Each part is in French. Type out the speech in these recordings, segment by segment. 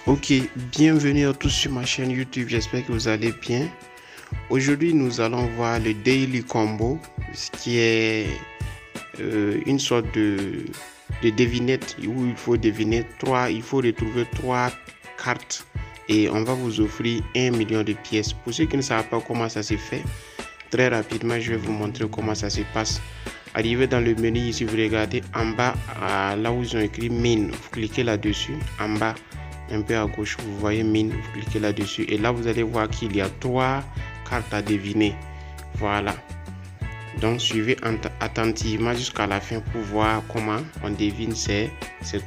Ok, bienvenue à tous sur ma chaîne YouTube, j'espère que vous allez bien. Aujourd'hui, nous allons voir le Daily Combo, ce qui est une sorte de devinette où il faut deviner il faut retrouver 3 cartes et on va vous offrir 1 million de pièces. Pour ceux qui ne savent pas comment ça se fait, très rapidement, je vais vous montrer comment ça se passe. Arrivez dans le menu ici, vous regardez en bas, là où ils ont écrit mine, vous cliquez là-dessus, en bas. Un peu à gauche, vous voyez mine, vous cliquez là-dessus et là vous allez voir qu'il y a 3 cartes à deviner. Voilà. Donc suivez attentivement jusqu'à la fin pour voir comment on devine ces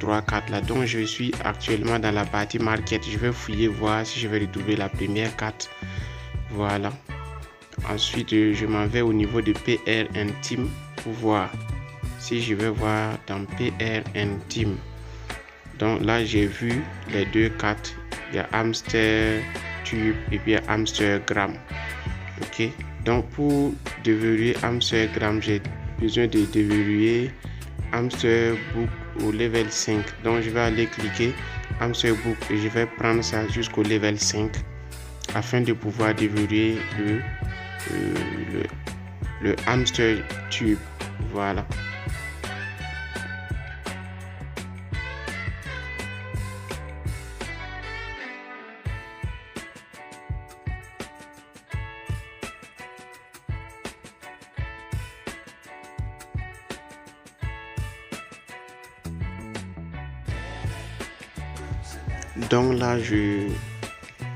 3 cartes là. Donc je suis actuellement dans la partie market. Je vais fouiller voir si je vais retrouver la première carte. Voilà. Ensuite je m'en vais au niveau de PR Intime pour voir si je vais voir dans PR Intime. Donc là, j'ai vu les 2 cartes. Il y a Hamster Tube et puis il y a Hamster Gram. Ok. Donc pour déverrouiller Hamster Gram, j'ai besoin de déverrouiller Hamster Book au level 5. Donc je vais aller cliquer Hamster Book et je vais prendre ça jusqu'au level 5 afin de pouvoir déverrouiller le Hamster Tube. Voilà. Donc là, je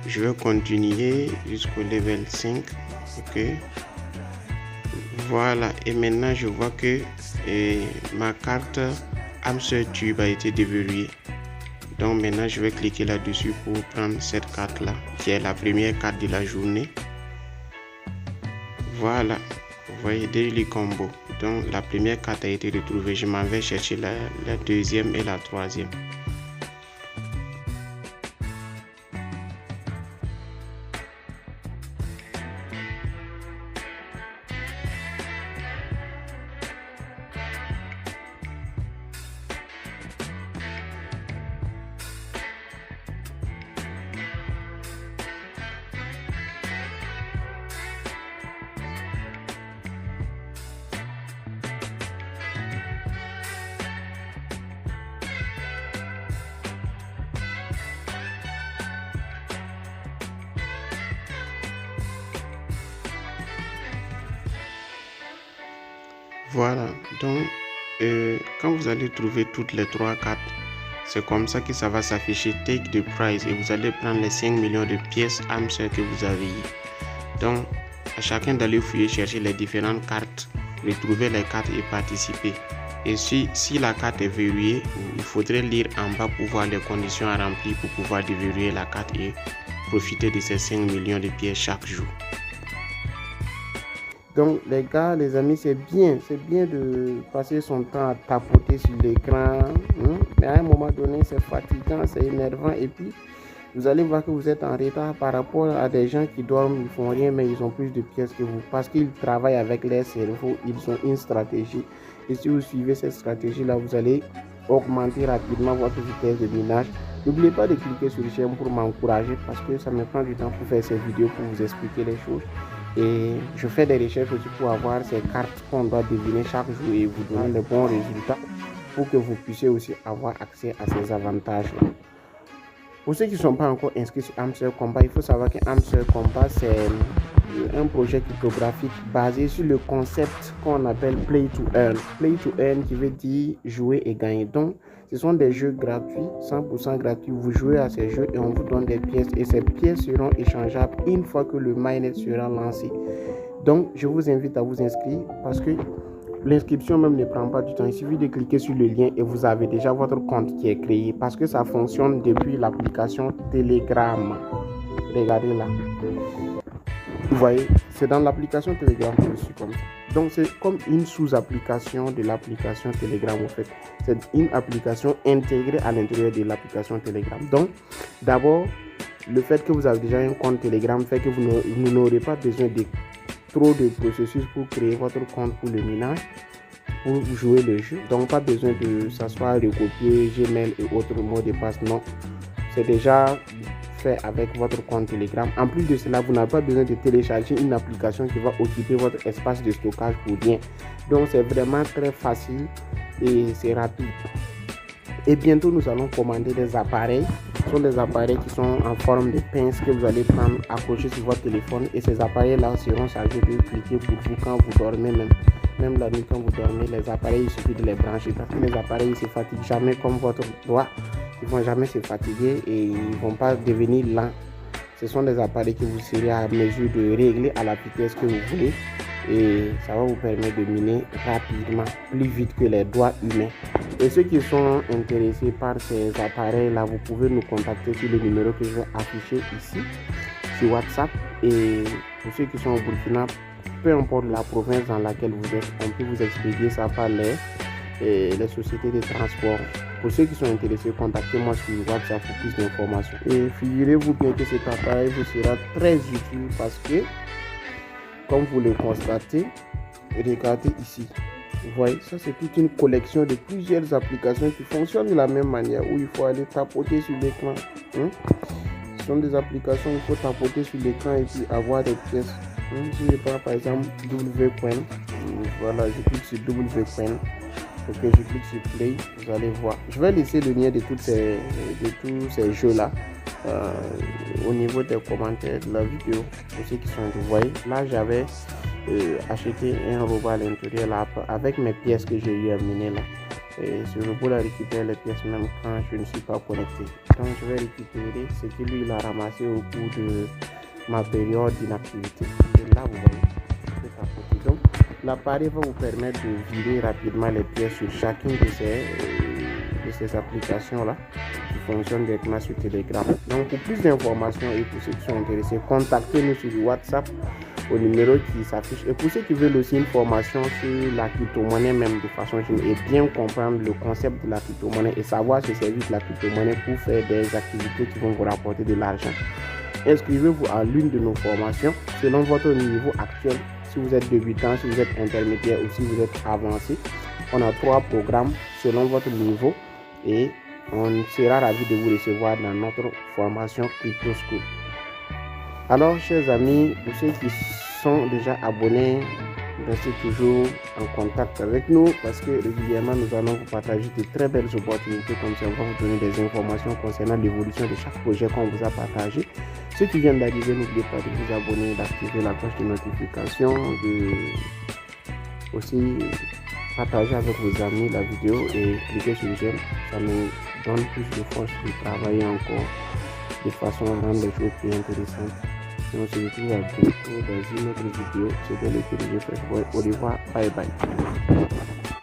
vais continuer jusqu'au level 5. Ok. Voilà. Et maintenant, je vois que ma carte Hamster Tube a été déverrouillée. Donc maintenant, je vais cliquer là-dessus pour prendre cette carte-là, qui est la première carte de la journée. Voilà. Vous voyez, Daily Combo. Donc la première carte a été retrouvée. Je m'en vais chercher la deuxième et la troisième. Voilà, donc quand vous allez trouver toutes les 3 cartes, c'est comme ça que ça va s'afficher Take the prize et vous allez prendre les 5 millions de pièces Hamster que vous avez eu. Donc, à chacun d'aller fouiller, chercher les différentes cartes, retrouver les cartes et participer. Et si la carte est verrouillée, il faudrait lire en bas pour voir les conditions à remplir pour pouvoir déverrouiller la carte et profiter de ces 5 millions de pièces chaque jour. Donc les gars, les amis, c'est bien de passer son temps à tapoter sur l'écran, mais à un moment donné, c'est fatigant, c'est énervant et puis vous allez voir que vous êtes en retard par rapport à des gens qui dorment, ils font rien mais ils ont plus de pièces que vous parce qu'ils travaillent avec leur cerveau, ils ont une stratégie et si vous suivez cette stratégie là, vous allez augmenter rapidement votre vitesse de minage. N'oubliez pas de cliquer sur le j'aime pour m'encourager parce que ça me prend du temps pour faire ces vidéos, pour vous expliquer les choses. Et je fais des recherches aussi pour avoir ces cartes qu'on doit deviner chaque jour et vous donner les bons résultats pour que vous puissiez aussi avoir accès à ces avantages-là. Pour ceux qui ne sont pas encore inscrits sur Hamster Combat, il faut savoir que Hamster Combat, c'est un projet cryptographique basé sur le concept qu'on appelle Play to Earn. Play to Earn qui veut dire jouer et gagner. Donc, ce sont des jeux gratuits, 100% gratuits. Vous jouez à ces jeux et on vous donne des pièces. Et ces pièces seront échangeables une fois que le mainnet sera lancé. Donc, je vous invite à vous inscrire parce que l'inscription même ne prend pas du temps. Il suffit de cliquer sur le lien et vous avez déjà votre compte qui est créé parce que ça fonctionne depuis l'application Telegram. Regardez là. Vous voyez, c'est dans l'application Telegram que je suis comme ça. Donc c'est comme une sous-application de l'application Telegram en fait. C'est une application intégrée à l'intérieur de l'application Telegram. Donc d'abord, le fait que vous avez déjà un compte Telegram fait que vous n'aurez pas besoin de trop de processus pour créer votre compte pour le minage, pour jouer le jeu. Donc pas besoin de s'asseoir, recopier Gmail et autres mots de passe. Non. c'est déjà fait avec votre compte Telegram. En plus de cela, vous n'avez pas besoin de télécharger une application qui va occuper votre espace de stockage pour rien. Donc c'est vraiment très facile et c'est rapide. Et bientôt nous allons commander des appareils. Ce sont des appareils qui sont en forme de pince que vous allez prendre, accrocher sur votre téléphone, et ces appareils là seront chargés de cliquer pour vous quand vous dormez, même la nuit quand vous dormez. Les appareils, il suffit de les brancher parce que les appareils ne se fatiguent jamais comme votre doigt. Ils vont jamais se fatiguer et ils vont pas devenir lents. Ce sont des appareils que vous serez à mesure de régler à la vitesse que vous voulez, et ça va vous permettre de miner rapidement, plus vite que les doigts humains. Et ceux qui sont intéressés par ces appareils là, vous pouvez nous contacter sur le numéro que je vais afficher ici sur WhatsApp. Et pour ceux qui sont au Burkina, peu importe la province dans laquelle vous êtes, on peut vous expédier ça par les sociétés de transport. Pour ceux qui sont intéressés, contactez-moi sur WhatsApp pour plus d'informations. Et figurez-vous bien que cet appareil vous sera très utile parce que, comme vous le constatez, regardez ici. Vous voyez, ça c'est toute une collection de plusieurs applications qui fonctionnent de la même manière, où il faut aller tapoter sur l'écran. Ce sont des applications où il faut tapoter sur l'écran et puis avoir des pièces. Si je prends par exemple WCoin, voilà, je clique sur WCoin. Ok, je clique sur Play, vous allez voir. Je vais laisser le lien de tous ces jeux-là au niveau des commentaires de la vidéo pour ceux qui sont. Vous voyez, là j'avais acheté un robot à l'intérieur là avec mes pièces que j'ai eu à miner là. Et ce robot là récupère les pièces même quand je ne suis pas connecté. Donc je vais récupérer ce que lui il a ramassé au cours de ma période d'inactivité. Et là vous voyez, donc l'appareil va vous permettre de virer rapidement les pièces sur chacune de ces applications là qui fonctionnent directement sur Telegram. Donc pour plus d'informations et pour ceux qui sont intéressés, contactez-nous sur WhatsApp au numéro qui s'affiche. Et pour ceux qui veulent aussi une formation sur la crypto-monnaie même de façon générale et bien comprendre le concept de la crypto-monnaie et savoir se servir de la crypto-monnaie pour faire des activités qui vont vous rapporter de l'argent, inscrivez-vous à l'une de nos formations selon votre niveau actuel. Si vous êtes débutant, si vous êtes intermédiaire ou si vous êtes avancé, on a 3 programmes selon votre niveau et on sera ravis de vous recevoir dans notre formation Crypto School. Alors, chers amis, pour ceux qui sont déjà abonnés, restez toujours en contact avec nous parce que régulièrement nous allons vous partager de très belles opportunités comme ça, on va vous donner des informations concernant l'évolution de chaque projet qu'on vous a partagé. Ceux qui viennent d'arriver, n'oubliez pas de vous abonner, d'activer la cloche de notification, de aussi partager avec vos amis la vidéo et cliquer sur j'aime. Ça nous donne plus de force de travailler encore de façon à rendre les choses plus intéressantes. Et on se retrouve à bientôt dans une autre vidéo. C'était le PDG Fresh Boy. Au revoir, bye bye.